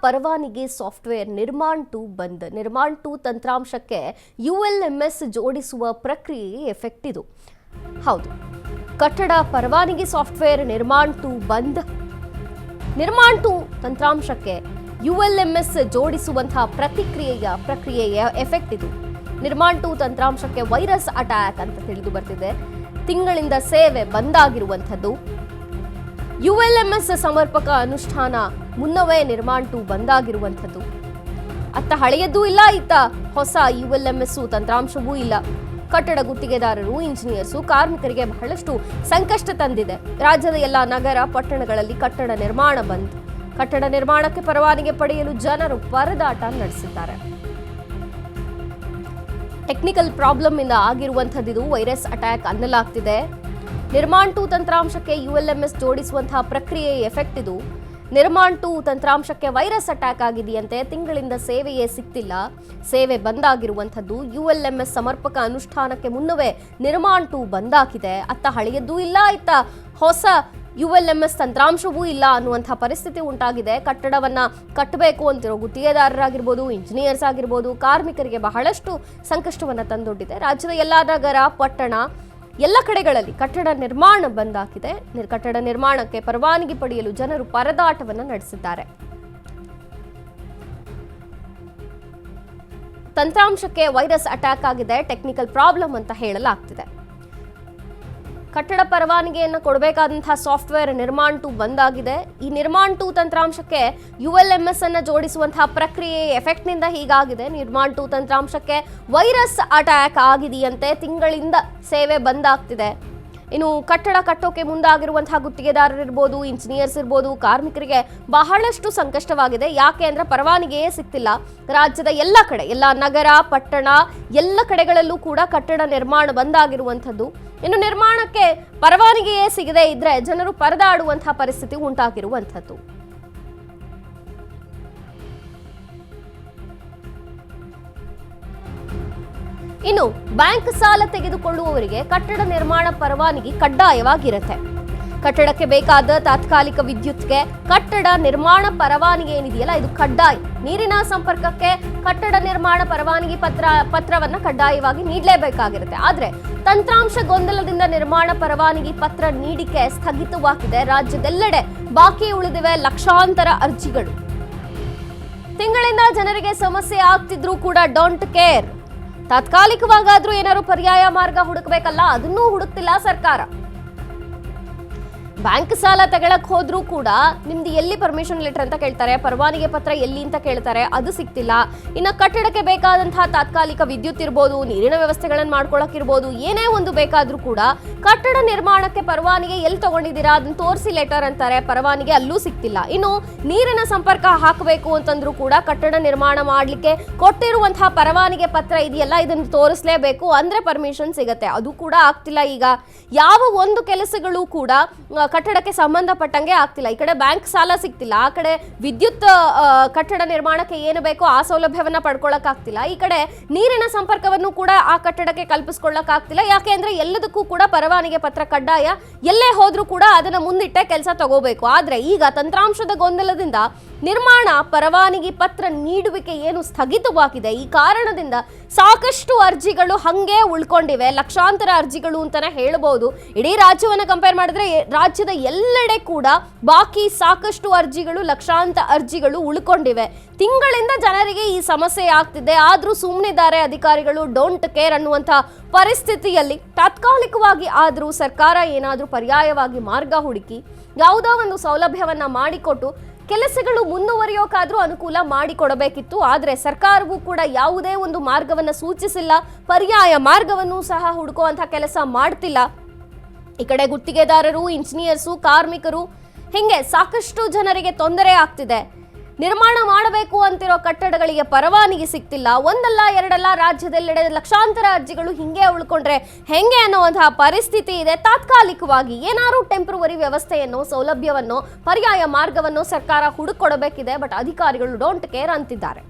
ಪರವಾನಗಿ ಸಾಫ್ಟ್ವೇರ್ ನಿರ್ಮಾಣ್ 2 ಬಂದ್. ನಿರ್ಮಾಣ್ 2 ತಂತ್ರಾಂಶಕ್ಕೆ ULMS ಜೋಡಿಸುವ ಪ್ರಕ್ರಿಯೆ ಎಫೆಕ್ಟ್ ಇದು. ಹೌದು, ಕಟ್ಟಡ ಪರವಾನಗಿ ಸಾಫ್ಟ್ವೇರ್ ನಿರ್ಮಾಣ್ 2 ಬಂದ್. ನಿರ್ಮಾಣ್ 2 ತಂತ್ರಾಂಶಕ್ಕೆ ULMS ಜೋಡಿಸುವಂತಹ ಪ್ರಕ್ರಿಯೆಯ ಎಫೆಕ್ಟ್ ಇದು. ನಿರ್ಮಾಣ್ 2 ತಂತ್ರಾಂಶಕ್ಕೆ ವೈರಸ್ ಅಟ್ಯಾಕ್ ಅಂತ ತಿಳಿದು ಬರ್ತಿದೆ. ತಿಂಗಳಿಂದ ಸೇವೆ ಬಂದಾಗಿರುವಂಥದ್ದು. ULMS ಸಮರ್ಪಕ ಅನುಷ್ಠಾನ ಮುನ್ನವೇ ನಿರ್ಮಾಣ್ 2 ಬಂದಾಗಿರುವಂಥದ್ದು. ಅತ್ತ ಹಳೆಯದ್ದೂ ಇಲ್ಲ, ಇತ್ತ ಹೊಸ ULMS ತಂತ್ರಾಂಶವೂ ಇಲ್ಲ. ಕಟ್ಟಡ ಗುತ್ತಿಗೆದಾರರು, ಇಂಜಿನಿಯರ್ಸು, ಕಾರ್ಮಿಕರಿಗೆ ಬಹಳಷ್ಟು ಸಂಕಷ್ಟ ತಂದಿದೆ. ರಾಜ್ಯದ ಎಲ್ಲ ನಗರ ಪಟ್ಟಣಗಳಲ್ಲಿ ಕಟ್ಟಡ ನಿರ್ಮಾಣ ಬಂದ್. ಕಟ್ಟಡ ನಿರ್ಮಾಣಕ್ಕೆ ಪರವಾನಗಿ ಪಡೆಯಲು ಜನರು ಪರದಾಟ ನಡೆಸಿದ್ದಾರೆ. ಟೆಕ್ನಿಕಲ್ ಪ್ರಾಬ್ಲಮ್ ಇಂದ ಆಗಿರುವಂಥದ್ದು ವೈರಸ್ ಅಟ್ಯಾಕ್ ಅನ್ನಲಾಗ್ತಿದೆ. ನಿರ್ಮಾಣ್ 2 ತಂತ್ರಾಂಶಕ್ಕೆ ULMS ಜೋಡಿಸುವಂತಹ ಪ್ರಕ್ರಿಯೆ ಎಫೆಕ್ಟ್ ಇದು. ನಿರ್ಮಾಣ್ 2 ತಂತ್ರಾಂಶಕ್ಕೆ ವೈರಸ್ ಅಟ್ಯಾಕ್ ಆಗಿದೆಯಂತೆ. ತಿಂಗಳಿಂದ ಸೇವೆಯೇ ಸಿಗ್ತಿಲ್ಲ, ಸೇವೆ ಬಂದಾಗಿರುವಂಥದ್ದು. ULMS ಸಮರ್ಪಕ ಅನುಷ್ಠಾನಕ್ಕೆ ಮುನ್ನವೇ ನಿರ್ಮಾಣ್ 2 ಬಂದಾಗಿದೆ. ಅತ್ತ ಹಳೆಯದ್ದೂ ಇಲ್ಲ, ಇತ್ತ ಹೊಸ ULMS ತಂತ್ರಾಂಶವೂ ಇಲ್ಲ ಅನ್ನುವಂಥ ಪರಿಸ್ಥಿತಿ ಉಂಟಾಗಿದೆ. ಕಟ್ಟಡವನ್ನ ಕಟ್ಟಬೇಕು ಅಂತಿರೋ ಗುತ್ತಿಗೆದಾರರಾಗಿರ್ಬೋದು, ಇಂಜಿನಿಯರ್ಸ್ ಆಗಿರ್ಬೋದು, ಕಾರ್ಮಿಕರಿಗೆ ಬಹಳಷ್ಟು ಸಂಕಷ್ಟವನ್ನ ತಂದೊಡ್ಡಿದೆ. ರಾಜ್ಯದ ಎಲ್ಲ ನಗರ ಪಟ್ಟಣ ಎಲ್ಲ ಕಡೆಗಳಲ್ಲಿ ಕಟ್ಟಡ ನಿರ್ಮಾಣ ಬಂದಾಗಿದೆ. ಕಟ್ಟಡ ನಿರ್ಮಾಣಕ್ಕೆ ಪರವಾನಗಿ ಪಡೆಯಲು ಜನರು ಪರದಾಟವನ್ನು ನಡೆಸಿದ್ದಾರೆ. ತಂತ್ರಾಂಶಕ್ಕೆ ವೈರಸ್ ಅಟ್ಯಾಕ್ ಆಗಿದೆ, ಟೆಕ್ನಿಕಲ್ ಪ್ರಾಬ್ಲಮ್ ಅಂತ ಹೇಳಲಾಗ್ತಿದೆ. ಕಟ್ಟಡ ಪರವಾನಗಿಯನ್ನು ಕೊಡಬೇಕಾದಂತಹ ಸಾಫ್ಟ್ವೇರ್ ನಿರ್ಮಾಣ್ 2 ಬಂದಾಗಿದೆ. ಈ ನಿರ್ಮಾಣ್ 2 ತಂತ್ರಾಂಶಕ್ಕೆ ULMS ಅನ್ನು ಜೋಡಿಸುವಂತಹ ಪ್ರಕ್ರಿಯೆ ಎಫೆಕ್ಟ್ ನಿಂದ ಹೀಗಾಗಿದೆ. ನಿರ್ಮಾಣ್ 2 ತಂತ್ರಾಂಶಕ್ಕೆ ವೈರಸ್ ಅಟ್ಯಾಕ್ ಆಗಿದೆಯಂತೆ. ತಿಂಗಳಿಂದ ಸೇವೆ ಬಂದಾಗ್ತಿದೆ. ಇನ್ನು ಕಟ್ಟಡ ಕಟ್ಟೋಕೆ ಮುಂದಾಗಿರುವಂತಹ ಗುತ್ತಿಗೆದಾರರಿರ್ಬೋದು, ಇಂಜಿನಿಯರ್ಸ್ ಇರ್ಬೋದು, ಕಾರ್ಮಿಕರಿಗೆ ಬಹಳಷ್ಟು ಸಂಕಷ್ಟವಾಗಿದೆ. ಯಾಕೆ ಅಂದ್ರೆ ಪರವಾನಗಿಯೇ ಸಿಗ್ತಿಲ್ಲ. ರಾಜ್ಯದ ಎಲ್ಲ ಕಡೆ, ಎಲ್ಲ ನಗರ ಪಟ್ಟಣ ಎಲ್ಲ ಕಡೆಗಳಲ್ಲೂ ಕೂಡ ಕಟ್ಟಡ ನಿರ್ಮಾಣ ಬಂದಾಗಿರುವಂಥದ್ದು. ಇನ್ನು ನಿರ್ಮಾಣಕ್ಕೆ ಪರವಾನಗಿಯೇ ಸಿಗದೆ ಇದ್ರೆ ಜನರು ಪರದಾಡುವಂತಹ ಪರಿಸ್ಥಿತಿ ಉಂಟಾಗಿರುವಂಥದ್ದು. ಇನ್ನು ಬ್ಯಾಂಕ್ ಸಾಲ ತೆಗೆದುಕೊಳ್ಳುವವರಿಗೆ ಕಟ್ಟಡ ನಿರ್ಮಾಣ ಪರವಾನಗಿ ಕಡ್ಡಾಯವಾಗಿರುತ್ತೆ. ಕಟ್ಟಡಕ್ಕೆ ಬೇಕಾದ ತಾತ್ಕಾಲಿಕ ವಿದ್ಯುತ್ಗೆ ಕಟ್ಟಡ ನಿರ್ಮಾಣ ಪರವಾನಗಿ ಏನಿದೆಯಲ್ಲ ಇದು ಕಡ್ಡಾಯ. ನೀರಿನ ಸಂಪರ್ಕಕ್ಕೆ ಕಟ್ಟಡ ನಿರ್ಮಾಣ ಪರವಾನಗಿ ಪತ್ರವನ್ನ ಕಡ್ಡಾಯವಾಗಿ ನೀಡಲೇಬೇಕಾಗಿರುತ್ತೆ. ಆದ್ರೆ ತಂತ್ರಾಂಶ ಗೊಂದಲದಿಂದ ನಿರ್ಮಾಣ ಪರವಾನಗಿ ಪತ್ರ ನೀಡಿಕೆ ಸ್ಥಗಿತವಾಗಿದೆ. ರಾಜ್ಯದೆಲ್ಲೆಡೆ ಬಾಕಿ ಉಳಿದಿವೆ ಲಕ್ಷಾಂತರ ಅರ್ಜಿಗಳು. ತಿಂಗಳಿಂದ ಜನರಿಗೆ ಸಮಸ್ಯೆ ಆಗ್ತಿದ್ರೂ ಕೂಡ ಡೋಂಟ್ ಕೇರ್. ತಾತ್ಕಾಲಿಕವಾಗಾದ್ರೂ ಏನಾದ್ರು ಪರ್ಯಾಯ ಮಾರ್ಗ ಹುಡುಕ್ಬೇಕಲ್ಲ, ಅದನ್ನೂ ಹುಡುಕ್ತಿಲ್ಲ ಸರ್ಕಾರ. ಬ್ಯಾಂಕ್ ಸಾಲ ತಗೊಳಕ್ ಹೋದ್ರೂ ಕೂಡ ನಿಮ್ದು ಎಲ್ಲಿ ಪರ್ಮಿಷನ್ ಲೆಟರ್ ಅಂತ ಕೇಳ್ತಾರೆ, ಪರವಾನಗಿ ಪತ್ರ ಎಲ್ಲಿ ಅಂತ ಕೇಳ್ತಾರೆ, ಅದು ಸಿಗ್ತಿಲ್ಲ. ಇನ್ನು ಕಟ್ಟಡಕ್ಕೆ ಬೇಕಾದಂತಹ ತಾತ್ಕಾಲಿಕ ವಿದ್ಯುತ್ ಇರ್ಬೋದು, ನೀರಿನ ವ್ಯವಸ್ಥೆಗಳನ್ನು ಮಾಡ್ಕೊಳಕ್ ಇರ್ಬೋದು, ಏನೇ ಒಂದು ಬೇಕಾದ್ರೂ ಕೂಡ ಕಟ್ಟಡ ನಿರ್ಮಾಣಕ್ಕೆ ಪರವಾನಗಿ ಎಲ್ಲಿ ತಗೊಂಡಿದ್ದೀರಾ ಅದನ್ನ ತೋರಿಸಿ ಲೆಟರ್ ಅಂತಾರೆ, ಪರವಾನಗಿ ಅಲ್ಲೂ ಸಿಗ್ತಿಲ್ಲ. ಇನ್ನು ನೀರಿನ ಸಂಪರ್ಕ ಹಾಕಬೇಕು ಅಂತಂದ್ರೂ ಕೂಡ ಕಟ್ಟಡ ನಿರ್ಮಾಣ ಮಾಡ್ಲಿಕ್ಕೆ ಕೊಟ್ಟಿರುವಂತಹ ಪರವಾನಗಿ ಪತ್ರ ಇದೆಯಲ್ಲ ಇದನ್ನು ತೋರಿಸಲೇಬೇಕು, ಅಂದ್ರೆ ಪರ್ಮಿಷನ್ ಸಿಗತ್ತೆ. ಅದು ಕೂಡ ಆಗ್ತಿಲ್ಲ. ಈಗ ಯಾವ ಒಂದು ಕೆಲಸಗಳು ಕೂಡ ಕಟ್ಟಡಕ್ಕೆ ಸಂಬಂಧಪಟ್ಟಂಗೆ ಆಗ್ತಿಲ್ಲ. ಈ ಕಡೆ ಬ್ಯಾಂಕ್ ಸಾಲ ಸಿಗ್ತಿಲ್ಲ, ಆ ಕಡೆ ವಿದ್ಯುತ್ ಕಟ್ಟಡ ನಿರ್ಮಾಣಕ್ಕೆ ಏನು ಬೇಕೋ ಆ ಸೌಲಭ್ಯವನ್ನ ಪಡ್ಕೊಳ್ಳಕ್ ಆಗ್ತಿಲ್ಲ, ಈ ಕಡೆ ನೀರಿನ ಸಂಪರ್ಕವನ್ನು ಕೂಡ ಆ ಕಟ್ಟಡಕ್ಕೆ ಕಲ್ಪಿಸ್ಕೊಳ್ಳಕ್ ಆಗ್ತಿಲ್ಲ. ಯಾಕೆ ಅಂದ್ರೆ ಎಲ್ಲದಕ್ಕೂ ಕೂಡ ಪರವಾನಗಿ ಪತ್ರ ಕಡ್ಡಾಯ. ಎಲ್ಲೇ ಹೋದ್ರೂ ಕೂಡ ಅದನ್ನ ಮುಂದಿಟ್ಟೆ ಕೆಲಸ ತಗೋಬೇಕು. ಆದ್ರೆ ಈಗ ತಂತ್ರಾಂಶದ ಗೊಂದಲದಿಂದ ನಿರ್ಮಾಣ ಪರವಾನಗಿ ಪತ್ರ ನೀಡುವಿಕೆ ಏನು ಸ್ಥಗಿತವಾಗಿದೆ. ಈ ಕಾರಣದಿಂದ ಸಾಕಷ್ಟು ಅರ್ಜಿಗಳು ಹಂಗೆ ಉಳ್ಕೊಂಡಿವೆ. ಲಕ್ಷಾಂತರ ಅರ್ಜಿಗಳು ಅಂತಾನೆ ಹೇಳ್ಬೋದು. ಇಡೀ ರಾಜ್ಯವನ್ನ ಕಂಪೇರ್ ಮಾಡಿದ್ರೆ ರಾಜ್ಯದ ಎಲ್ಲೆಡೆ ಕೂಡ ಬಾಕಿ ಸಾಕಷ್ಟು ಅರ್ಜಿಗಳು, ಲಕ್ಷಾಂತರ ಅರ್ಜಿಗಳು ಉಳ್ಕೊಂಡಿವೆ. ತಿಂಗಳಿಂದ ಜನರಿಗೆ ಈ ಸಮಸ್ಯೆ ಆಗ್ತಿದೆ. ಆದ್ರೂ ಸುಮ್ಮನಿದ್ದಾರೆ ಅಧಿಕಾರಿಗಳು, ಡೋಂಟ್ ಕೇರ್ ಅನ್ನುವಂಥ ಪರಿಸ್ಥಿತಿಯಲ್ಲಿ ತಾತ್ಕಾಲಿಕವಾಗಿ ಆದ್ರೂ ಸರ್ಕಾರ ಏನಾದ್ರೂ ಪರ್ಯಾಯವಾಗಿ ಮಾರ್ಗ ಹುಡುಕಿ ಯಾವುದೋ ಒಂದು ಸೌಲಭ್ಯವನ್ನ ಮಾಡಿಕೊಟ್ಟು ಕೆಲಸಗಳು ಮುಂದುವರಿಯೋಕಾದ್ರೂ ಅನುಕೂಲ ಮಾಡಿಕೊಡಬೇಕಿತ್ತು. ಆದರೆ ಸರ್ಕಾರವೂ ಕೂಡ ಯಾವುದೇ ಒಂದು ಮಾರ್ಗವನ್ನು ಸೂಚಿಸಿಲ್ಲ, ಪರ್ಯಾಯ ಮಾರ್ಗವನ್ನು ಸಹ ಹುಡುಕುವಂಥ ಕೆಲಸ ಮಾಡ್ತಿಲ್ಲ. ಈ ಕಡೆ ಗುತ್ತಿಗೆದಾರರು, ಇಂಜಿನಿಯರ್ಸು, ಕಾರ್ಮಿಕರು ಹಿಂಗೆ ಸಾಕಷ್ಟು ಜನರಿಗೆ ತೊಂದರೆ ಆಗ್ತಿದೆ. ನಿರ್ಮಾಣ ಮಾಡಬೇಕು ಅಂತಿರೋ ಕಟ್ಟಡಗಳಿಗೆ ಪರವಾನಗಿ ಸಿಗ್ತಿಲ್ಲ. ಒಂದಲ್ಲ ಎರಡಲ್ಲ, ರಾಜ್ಯದೆಲ್ಲೆಡೆ ಲಕ್ಷಾಂತರ ಅರ್ಜಿಗಳು ಹಿಂಗೆ ಉಳ್ಕೊಂಡ್ರೆ ಹೆಂಗೆ ಅನ್ನುವಂತಹ ಪರಿಸ್ಥಿತಿ ಇದೆ. ತಾತ್ಕಾಲಿಕವಾಗಿ ಏನಾದ್ರು ಟೆಂಪ್ರವರಿ ವ್ಯವಸ್ಥೆಯನ್ನು, ಸೌಲಭ್ಯವನ್ನು, ಪರ್ಯಾಯ ಮಾರ್ಗವನ್ನು ಸರ್ಕಾರ ಹುಡುಕೊಡಬೇಕಿದೆ. ಬಟ್ ಅಧಿಕಾರಿಗಳು ಡೋಂಟ್ ಕೇರ್ ಅಂತಿದ್ದಾರೆ.